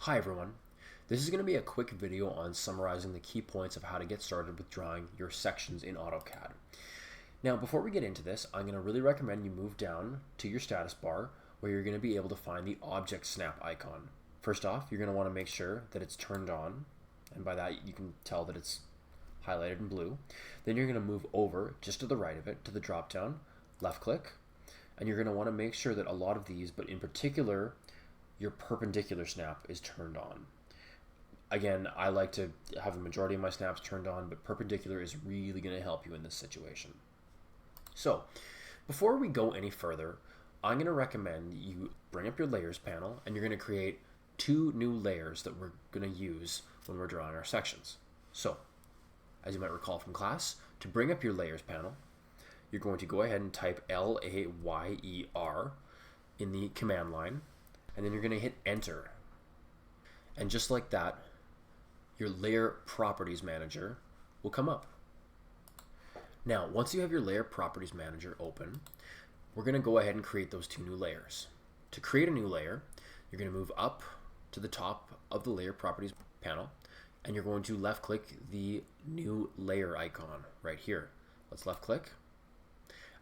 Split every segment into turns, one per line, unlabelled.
Hi everyone. This is going to be a quick video on summarizing the key points of how to get started with drawing your sections in AutoCAD. Now, before we get into this, I'm going to really recommend you move down to your status bar where you're going to be able to find the Object Snap icon. First off, you're going to want to make sure that it's turned on, and by that you can tell that it's highlighted in blue. Then you're going to move over just to the right of it to the drop down, left click, and you're going to want to make sure that a lot of these, but in particular your perpendicular snap, is turned on. Again, I like to have the majority of my snaps turned on, but perpendicular is really going to help you in this situation. So before we go any further, I'm going to recommend you bring up your layers panel, and you're going to create two new layers that we're going to use when we're drawing our sections. So as you might recall from class, to bring up your layers panel, you're going to go ahead and type LAYER in the command line, and then you're going to hit enter. And just like that, your layer properties manager will come up. Now, once you have your layer properties manager open, we're going to go ahead and create those two new layers. To create a new layer, you're going to move up to the top of the layer properties panel, and you're going to left click the new layer icon right here. Let's left click,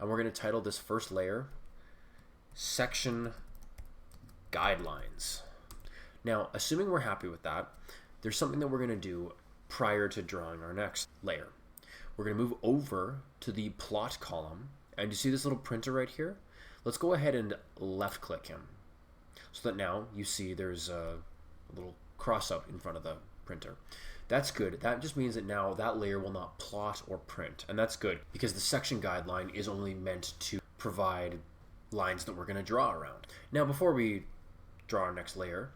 and we're going to title this first layer Section Guidelines. Now, assuming we're happy with that, there's something that we're going to do prior to drawing our next layer. We're going to move over to the plot column, and you see this little printer right here? Let's go ahead and left click him so that now you see there's a little cross out in front of the printer. That's good. That just means that now that layer will not plot or print, and that's good because the section guideline is only meant to provide lines that we're going to draw around. Now, before we draw our next layer,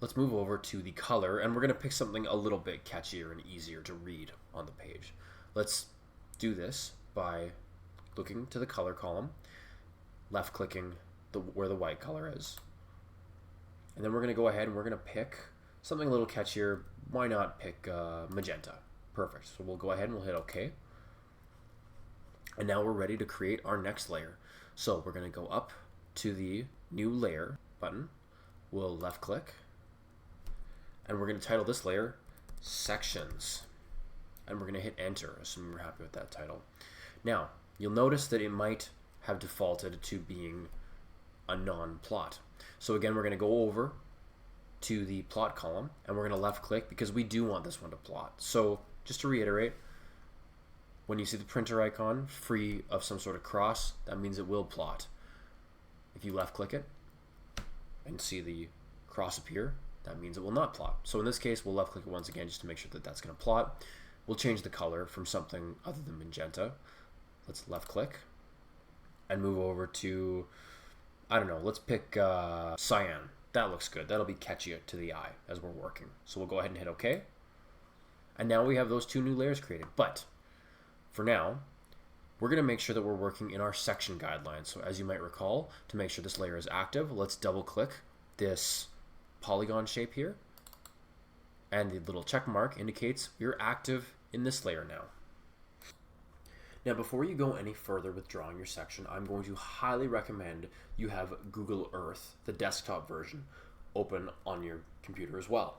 let's move over to the color, and we're going to pick something a little bit catchier and easier to read on the page. Let's do this by looking to the color column, left clicking where the white color is, and then we're going to go ahead and we're going to pick something a little catchier. Why not pick magenta? Perfect. So we'll go ahead and we'll hit OK, and now we're ready to create our next layer. So we're going to go up to the new layer button, we'll left click, and we're going to title this layer Sections, and we're going to hit enter, assuming we're happy with that title. Now, you'll notice that it might have defaulted to being a non-plot. So again, we're going to go over to the plot column, and we're going to left click because we do want this one to plot. So just to reiterate, when you see the printer icon free of some sort of cross, that means it will plot. If you left click it and see the cross appear, that means it will not plot. So in this case, we'll left click it once again just to make sure that that's going to plot. We'll change the color from something other than magenta. Let's left click and move over to, I don't know, let's pick cyan. That looks good. That'll be catchy to the eye as we're working. So we'll go ahead and hit OK. And now we have those two new layers created. But for now, we're going to make sure that we're working in our section guidelines. So as you might recall, to make sure this layer is active, let's double click this polygon shape here, and the little check mark indicates we're active in this layer now. Now, before you go any further with drawing your section, I'm going to highly recommend you have Google Earth, the desktop version, open on your computer as well.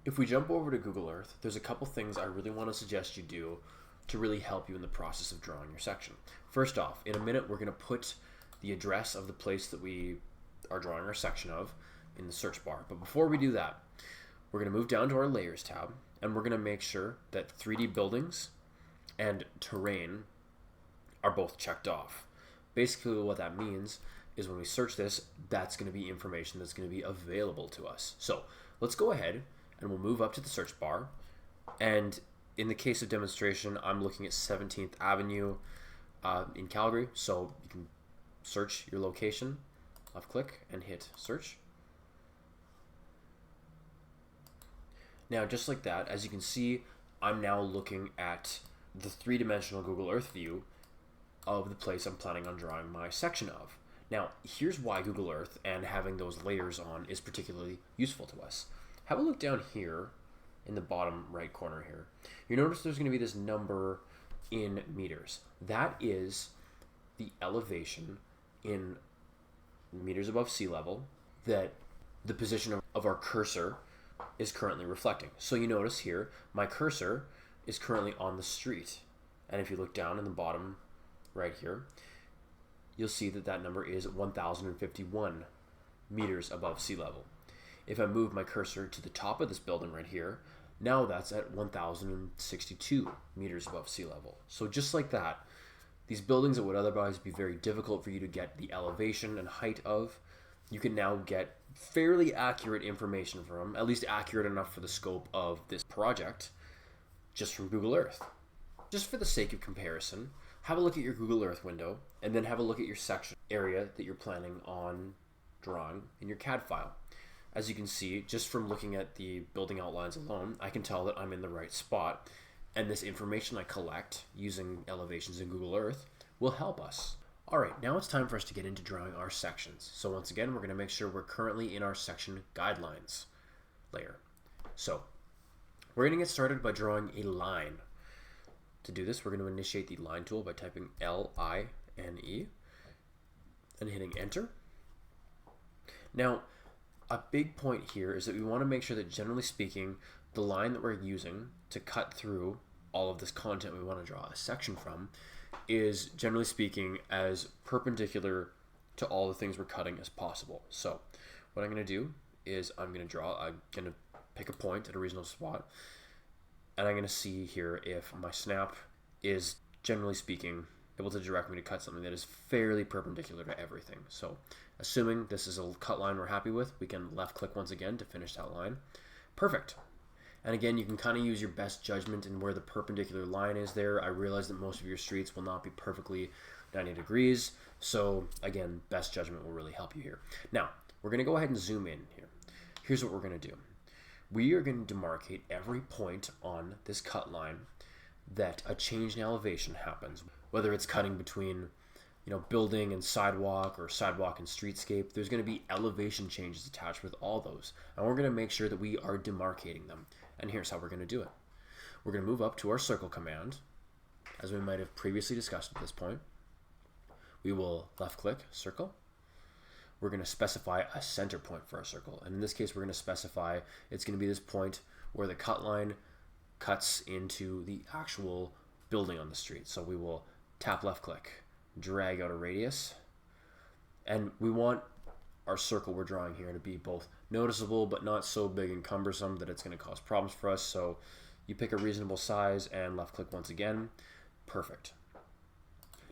If we jump over to Google Earth, there's a couple things I really want to suggest you do to really help you in the process of drawing your section. First off, in a minute, we're going to put the address of the place that we are drawing our section of in the search bar. But before we do that, we're going to move down to our Layers tab, and we're going to make sure that 3D buildings and terrain are both checked off. Basically what that means is when we search this, that's going to be information that's going to be available to us. So let's go ahead and we'll move up to the search bar, and in the case of demonstration, I'm looking at 17th Avenue in Calgary, so you can search your location, left click and hit search. Now, just like that, as you can see, I'm now looking at the three-dimensional Google Earth view of the place I'm planning on drawing my section of. Now, here's why Google Earth and having those layers on is particularly useful to us. Have a look down here in the bottom right corner here. You notice there's going to be this number in meters. That is the elevation in meters above sea level that the position of our cursor is currently reflecting. So you notice here, my cursor is currently on the street. And if you look down in the bottom right here, you'll see that that number is 1,051 meters above sea level. If I move my cursor to the top of this building right here, now that's at 1,062 meters above sea level. So just like that, these buildings that would otherwise be very difficult for you to get the elevation and height of, you can now get fairly accurate information from them, at least accurate enough for the scope of this project, just from Google Earth. Just for the sake of comparison, have a look at your Google Earth window and then have a look at your section area that you're planning on drawing in your CAD file. As you can see, just from looking at the building outlines alone, I can tell that I'm in the right spot, and this information I collect using elevations in Google Earth will help us. Alright, now it's time for us to get into drawing our sections. So once again, we're going to make sure we're currently in our section guidelines layer. So we're going to get started by drawing a line. To do this, we're going to initiate the line tool by typing L-I-N-E and hitting enter. Now, a big point here is that we want to make sure that, generally speaking, the line that we're using to cut through all of this content we want to draw a section from is, generally speaking, as perpendicular to all the things we're cutting as possible. So what I'm going to do is I'm going to pick a point at a reasonable spot, and I'm going to see here if my snap is, generally speaking, able to direct me to cut something that is fairly perpendicular to everything. So assuming this is a cut line we're happy with, we can left click once again to finish that line. Perfect. And again, you can kind of use your best judgment in where the perpendicular line is there. I realize that most of your streets will not be perfectly 90 degrees. So again, best judgment will really help you here. Now, we're going to go ahead and zoom in here. Here's what we're going to do. We are going to demarcate every point on this cut line that a change in elevation happens. Whether it's cutting between building and sidewalk, or sidewalk and streetscape, there's going to be elevation changes attached with all those. And we're going to make sure that we are demarcating them. And here's how we're going to do it. We're going to move up to our circle command, as we might have previously discussed at this point. We will left click, circle. We're going to specify a center point for our circle. And in this case, we're going to specify it's going to be this point where the cut line cuts into the actual building on the street. So we will tap left click, drag out a radius, and we want our circle we're drawing here to be both noticeable but not so big and cumbersome that it's going to cause problems for us. So you pick a reasonable size and left click once again. Perfect.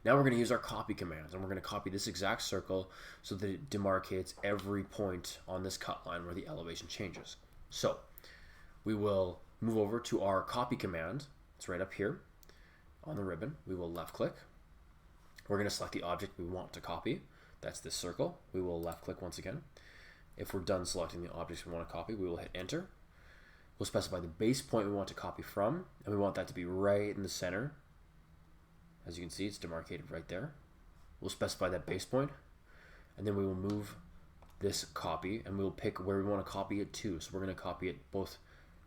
Now we're going to use our copy commands, and we're going to copy this exact circle so that it demarcates every point on this cut line where the elevation changes. So we will move over to our copy command. It's right up here on the ribbon. We will left click. We're going to select the object we want to copy. That's this circle. We will left click once again. If we're done selecting the objects we want to copy, we will hit enter. We'll specify the base point we want to copy from, and we want that to be right in the center. As you can see, it's demarcated right there. We'll specify that base point, and then we will move this copy, and we'll pick where we want to copy it to. So we're going to copy it both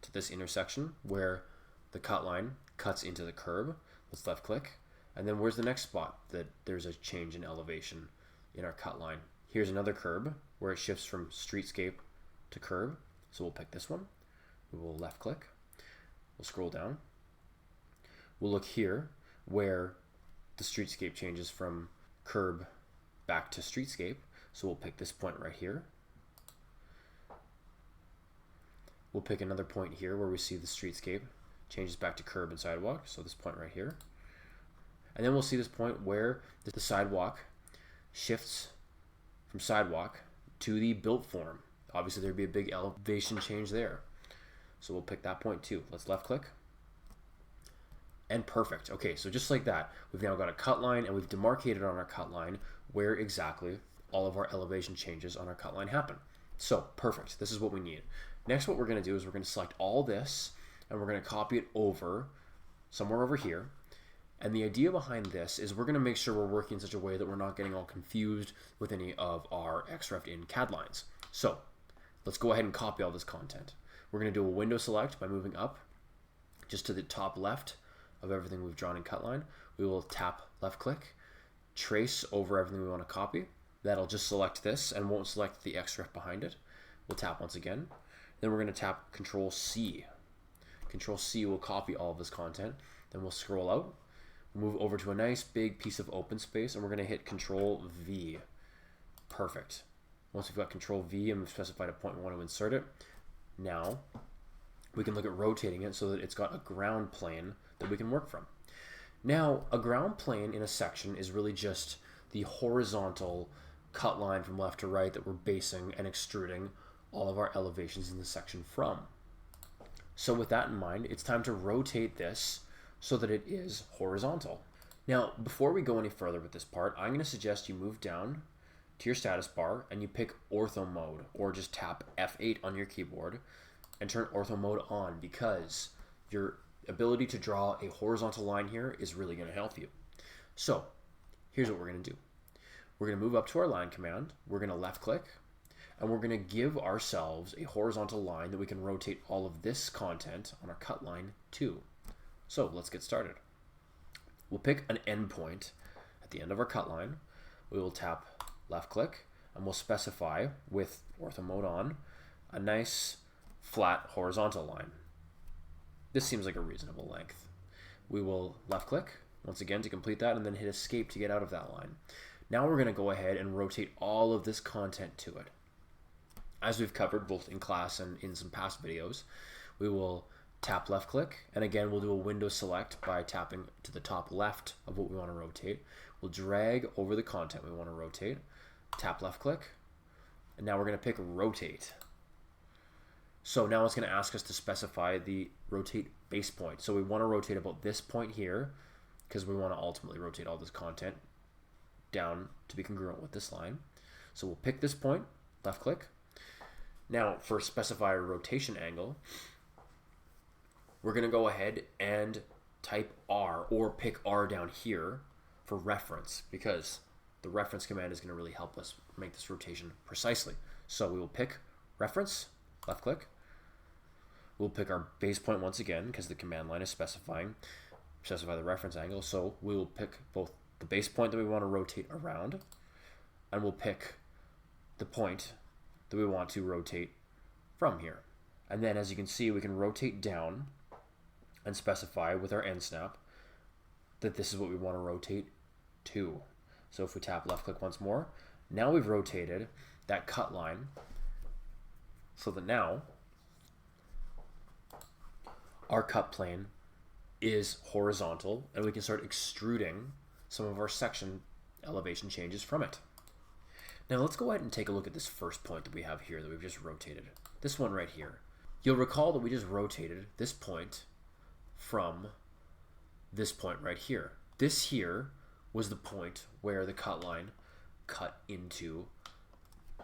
to this intersection where the cut line cuts into the curb. Let's left click. And then where's the next spot that there's a change in elevation in our cut line? Here's another curb where it shifts from streetscape to curb. So we'll pick this one. We will left click. We'll scroll down. We'll look here where the streetscape changes from curb back to streetscape. So we'll pick this point right here. We'll pick another point here where we see the streetscape changes back to curb and sidewalk. So this point right here. And then we'll see this point where the sidewalk shifts from sidewalk to the built form. Obviously there'd be a big elevation change there. So we'll pick that point too. Let's left click. And perfect. Okay, so just like that, we've now got a cut line, and we've demarcated on our cut line where exactly all of our elevation changes on our cut line happen. So perfect. This is what we need. Next, what we're going to do is we're going to select all this, and we're going to copy it over somewhere over here. And the idea behind this is we're going to make sure we're working in such a way that we're not getting all confused with any of our XREF in CAD lines. So let's go ahead and copy all this content. We're going to do a window select by moving up just to the top left of everything we've drawn in cut line. We will tap left click, trace over everything we want to copy. That'll just select this and won't select the XREF behind it. We'll tap once again. Then we're going to tap Control C. Control C will copy all of this content. Then we'll scroll out, move over to a nice big piece of open space, and we're going to hit Control V. Perfect. Once we've got Control V and we've specified a point we want to insert it, now we can look at rotating it so that it's got a ground plane that we can work from. Now, a ground plane in a section is really just the horizontal cut line from left to right that we're basing and extruding all of our elevations in the section from. So with that in mind, it's time to rotate this so that it is horizontal. Now, before we go any further with this part, I'm going to suggest you move down to your status bar and you pick ortho mode, or just tap F8 on your keyboard and turn ortho mode on, because your ability to draw a horizontal line here is really going to help you. So here's what we're going to do. We're going to move up to our line command, we're going to left click, and we're going to give ourselves a horizontal line that we can rotate all of this content on our cut line to. So let's get started. We'll pick an endpoint at the end of our cut line. We will tap left click and we'll specify with ortho mode on a nice flat horizontal line. This seems like a reasonable length. We will left click once again to complete that and then hit escape to get out of that line. Now we're going to go ahead and rotate all of this content to it. As we've covered both in class and in some past videos, we will tap left click, and again we'll do a window select by tapping to the top left of what we want to rotate. We'll drag over the content we want to rotate, tap left click, and now we're going to pick rotate. So now it's going to ask us to specify the rotate base point. So we want to rotate about this point here, because we want to ultimately rotate all this content down to be congruent with this line. So we'll pick this point, left click. Now for specify a rotation angle, we're going to go ahead and type R, or pick R down here for reference, because the reference command is going to really help us make this rotation precisely. So we will pick reference, left click. We'll pick our base point once again, because the command line is specify the reference angle. So we will pick both the base point that we want to rotate around, and we'll pick the point that we want to rotate from here. And then as you can see, we can rotate down and specify with our end snap that this is what we want to rotate to. So if we tap left click once more, now we've rotated that cut line so that now our cut plane is horizontal and we can start extruding some of our section elevation changes from it. Now let's go ahead and take a look at this first point that we have here that we've just rotated. This one right here. You'll recall that we just rotated this point from this point right here. This here was the point where the cut line cut into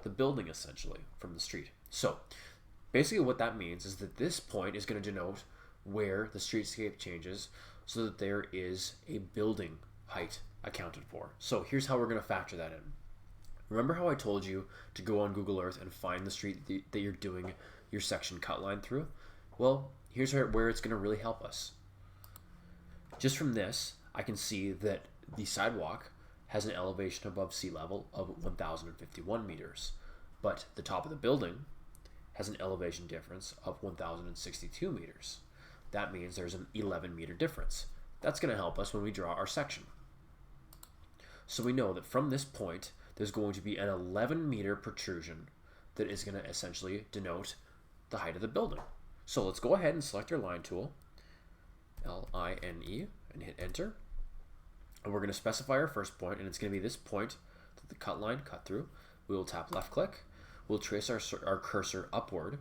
the building essentially from the street. So basically what that means is that this point is going to denote where the streetscape changes so that there is a building height accounted for. So here's how we're going to factor that in. Remember how I told you to go on Google Earth and find the street that you're doing your section cut line through? Well, here's where it's going to really help us. Just from this, I can see that the sidewalk has an elevation above sea level of 1,051 meters, but the top of the building has an elevation difference of 1,062 meters. That means there's an 11-meter difference. That's going to help us when we draw our section. So we know that from this point, there's going to be an 11-meter protrusion that is going to essentially denote the height of the building. So let's go ahead and select our line tool, L-I-N-E, and hit enter. And we're going to specify our first point, and it's going to be this point that the cut line cut through. We will tap left click. We'll trace our cursor upward.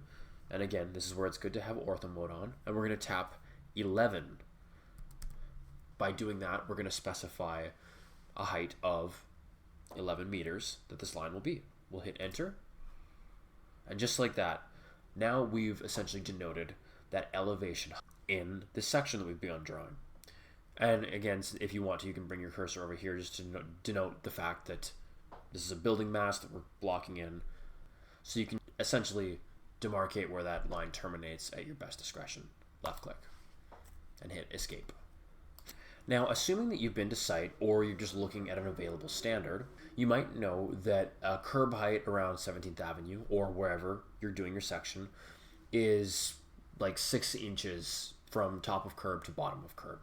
And again, this is where it's good to have ortho mode on. And we're going to tap 11. By doing that, we're going to specify a height of 11 meters that this line will be. We'll hit enter. And just like that, now we've essentially denoted that elevation in this section that we've begun drawing. And again, if you want to, you can bring your cursor over here just to denote the fact that this is a building mass that we're blocking in. So you can essentially demarcate where that line terminates at your best discretion. Left click and hit escape. Now, assuming that you've been to site or you're just looking at an available standard, you might know that a curb height around 17th Avenue or wherever you're doing your section is like 6 inches from top of curb to bottom of curb.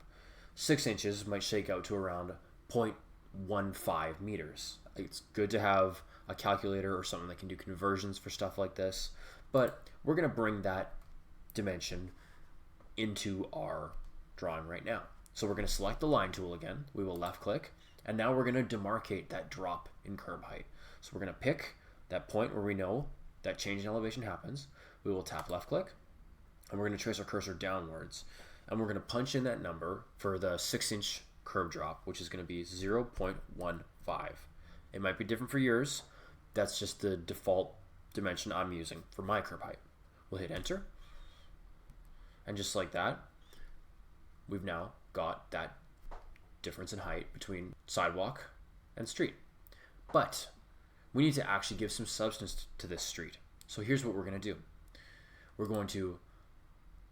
6 inches might shake out to around 0.15 meters. It's good to have a calculator or something that can do conversions for stuff like this, but we're going to bring that dimension into our drawing right now. So we're going to select the line tool again. We will left click, and now we're going to demarcate that drop in curb height. So we're going to pick that point where we know that change in elevation happens. We will tap left click, and we're going to trace our cursor downwards, and we're going to punch in that number for the 6-inch curb drop, which is going to be 0.15. It might be different for yours. That's just the default dimension I'm using for my curb height. We'll hit enter, and just like that, we've now got that difference in height between sidewalk and street. But we need to actually give some substance to this street. So here's what we're going to do. We're going to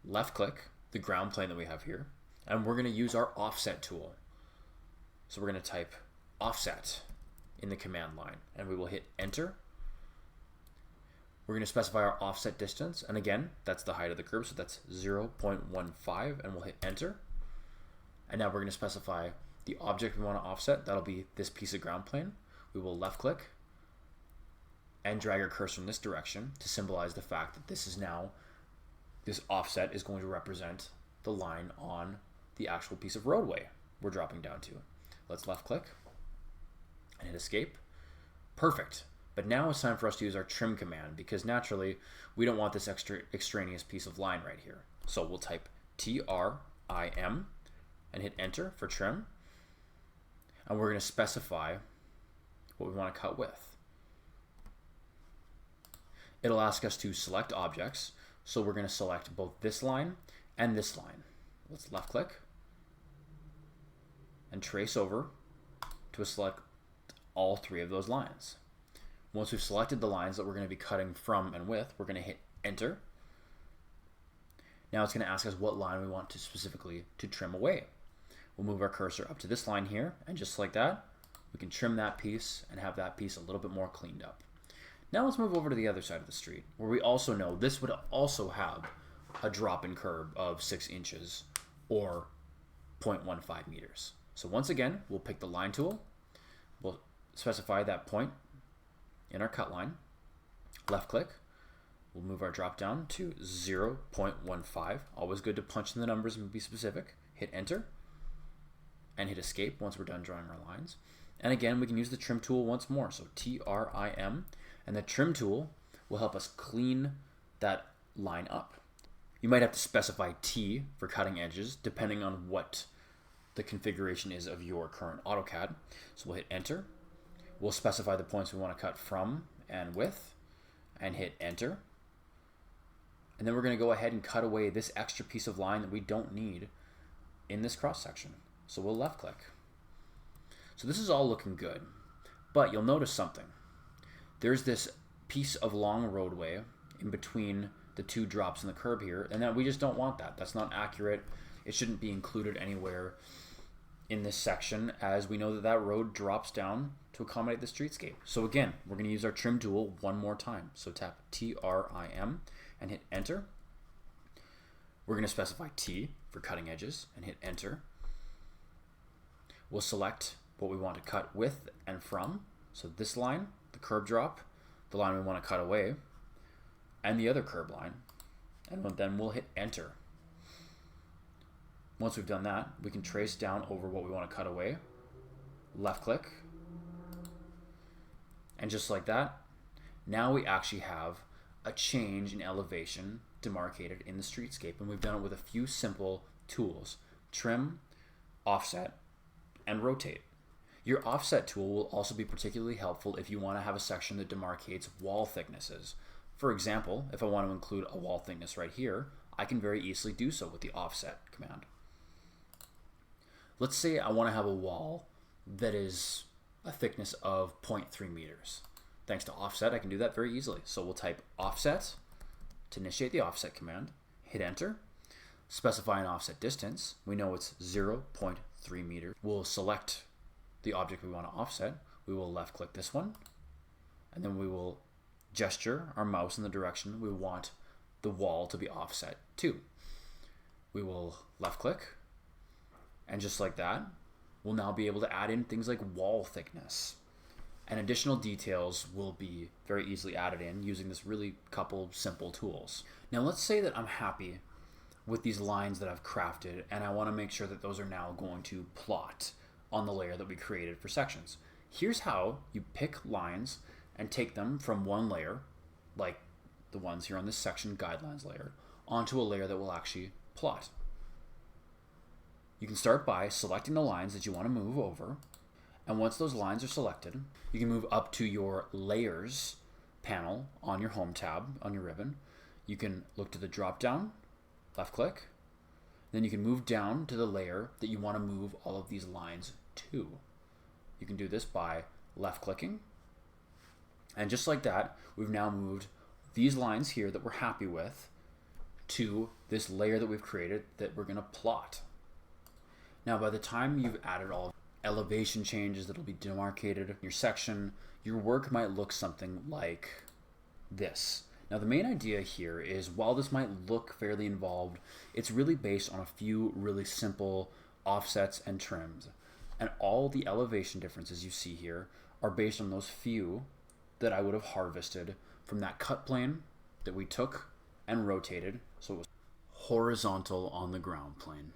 left click the ground plane that we have here, and we're going to use our offset tool. So we're going to type offset in the command line, and we will hit enter. We're going to specify our offset distance, and again, that's the height of the curb, so that's 0.15, and we'll hit enter. And now we're going to specify the object we want to offset. That'll be this piece of ground plane. We will left click and drag our cursor in this direction to symbolize the fact that this offset is going to represent the line on the actual piece of roadway we're dropping down to. Let's left click and hit escape. Perfect. But now it's time for us to use our trim command, because naturally we don't want this extraneous piece of line right here. So we'll type TRIM and hit enter for trim. And we're going to specify what we want to cut with. It'll ask us to select objects. So we're going to select both this line and this line. Let's left click and trace over to select all three of those lines. Once we've selected the lines that we're going to be cutting from and with, we're going to hit enter. Now it's going to ask us what line we want to specifically to trim away. We'll move our cursor up to this line here, and just like that, we can trim that piece and have that piece a little bit more cleaned up. Now let's move over to the other side of the street, where we also know this would also have a drop in curb of 6 inches or 0.15 meters. So once again, we'll pick the line tool. We'll specify that point in our cut line. Left click. We'll move our drop down to 0.15. Always good to punch in the numbers and be specific. Hit enter and hit escape once we're done drawing our lines. And again, we can use the trim tool once more. So TRIM, and the trim tool will help us clean that line up. You might have to specify T for cutting edges depending on what the configuration is of your current AutoCAD. So we'll hit enter. We'll specify the points we want to cut from and with, and hit enter. And then we're going to go ahead and cut away this extra piece of line that we don't need in this cross section. So we'll left click. So this is all looking good, but you'll notice something. There's this piece of long roadway in between the two drops in the curb here, and that we just don't want that. That's not accurate. It shouldn't be included anywhere in this section, as we know that that road drops down to accommodate the streetscape. So again, we're going to use our trim tool one more time. So tap TRIM and hit enter. We're going to specify T for cutting edges and hit enter. We'll select what we want to cut with and from. So this line, the curb drop, the line we want to cut away, and the other curb line. And then we'll hit enter. Once we've done that, we can trace down over what we want to cut away, left click, and just like that, now we actually have a change in elevation demarcated in the streetscape, and we've done it with a few simple tools: trim, offset, and rotate. Your offset tool will also be particularly helpful if you want to have a section that demarcates wall thicknesses. For example, if I want to include a wall thickness right here, I can very easily do so with the offset command. Let's say I want to have a wall that is a thickness of 0.3 meters. Thanks to offset, I can do that very easily. So we'll type offset to initiate the offset command, hit enter. specify an offset distance. We know it's 0.3 meters. We'll select the object we want to offset. We will left click this one, and then we will gesture our mouse in the direction we want the wall to be offset to. We will left click, and just like that, we'll now be able to add in things like wall thickness. And additional details will be very easily added in using this really couple simple tools. Now let's say that I'm happy with these lines that I've crafted, and I want to make sure that those are now going to plot on the layer that we created for sections. Here's how you pick lines and take them from one layer, like the ones here on this section guidelines layer, onto a layer that will actually plot. You can start by selecting the lines that you want to move over, and once those lines are selected, you can move up to your layers panel on your home tab on your ribbon. You can look to the drop down, left click, then you can move down to the layer that you want to move all of these lines to. You can do this by left clicking, and just like that, we've now moved these lines here that we're happy with to this layer that we've created that we're going to plot. Now by the time you've added all elevation changes that will be demarcated in your section, your work might look something like this. Now the main idea here is, while this might look fairly involved, it's really based on a few really simple offsets and trims. And all the elevation differences you see here are based on those few that I would have harvested from that cut plane that we took and rotated so it was horizontal on the ground plane.